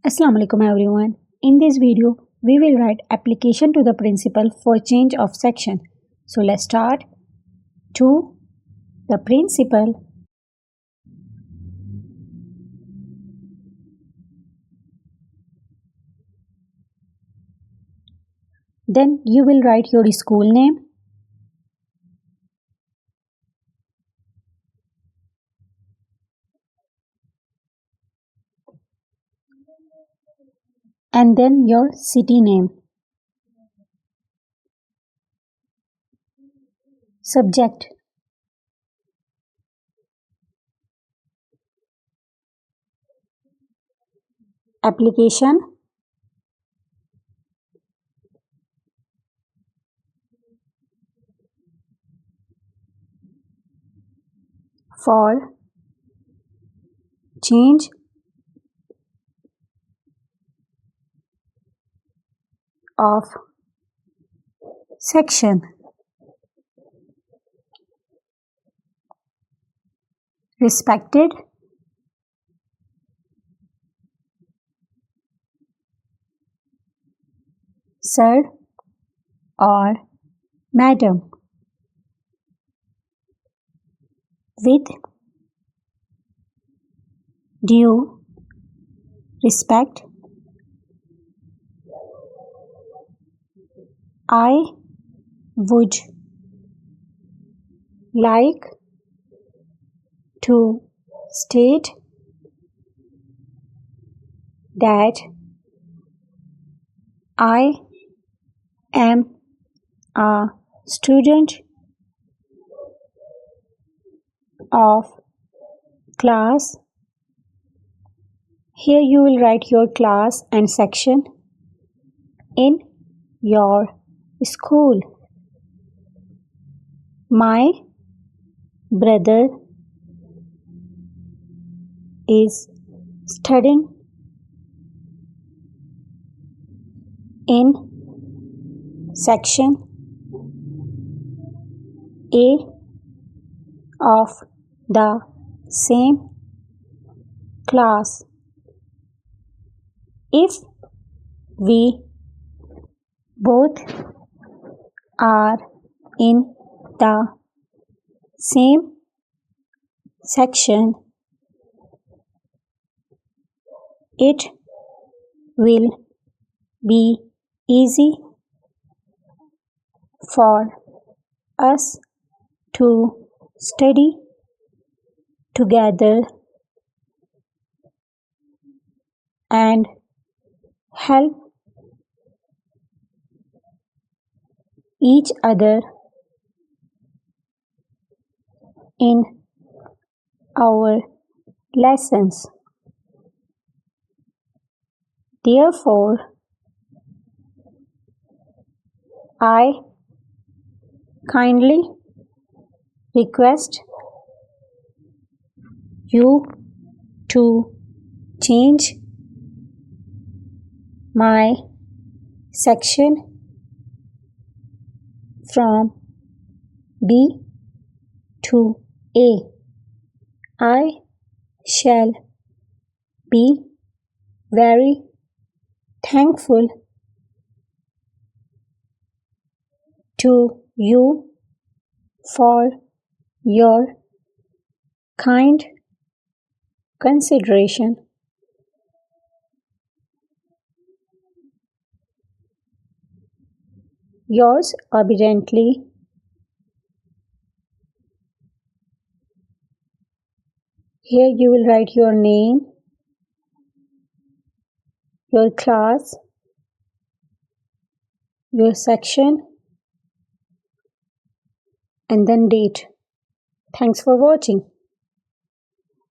Assalamu alaikum everyone. In this video, we will write application to the principal for change of section. So let's start. To the principal, then you will write your school name, and then your city name. Subject, application, for change of section. Respected, sir or madam. With due respect, I would like to state that I am a student of class. Here you will write your class and section in your school. My brother is studying in section A of the same class. If we both are in the same section, it will be easy for us to study together and help each other in our lessons. Therefore, I kindly request you to change my section from B to A. I shall be very thankful to you for your kind consideration. Yours obediently, here you will write your name, your class, your section, and then date. Thanks for watching.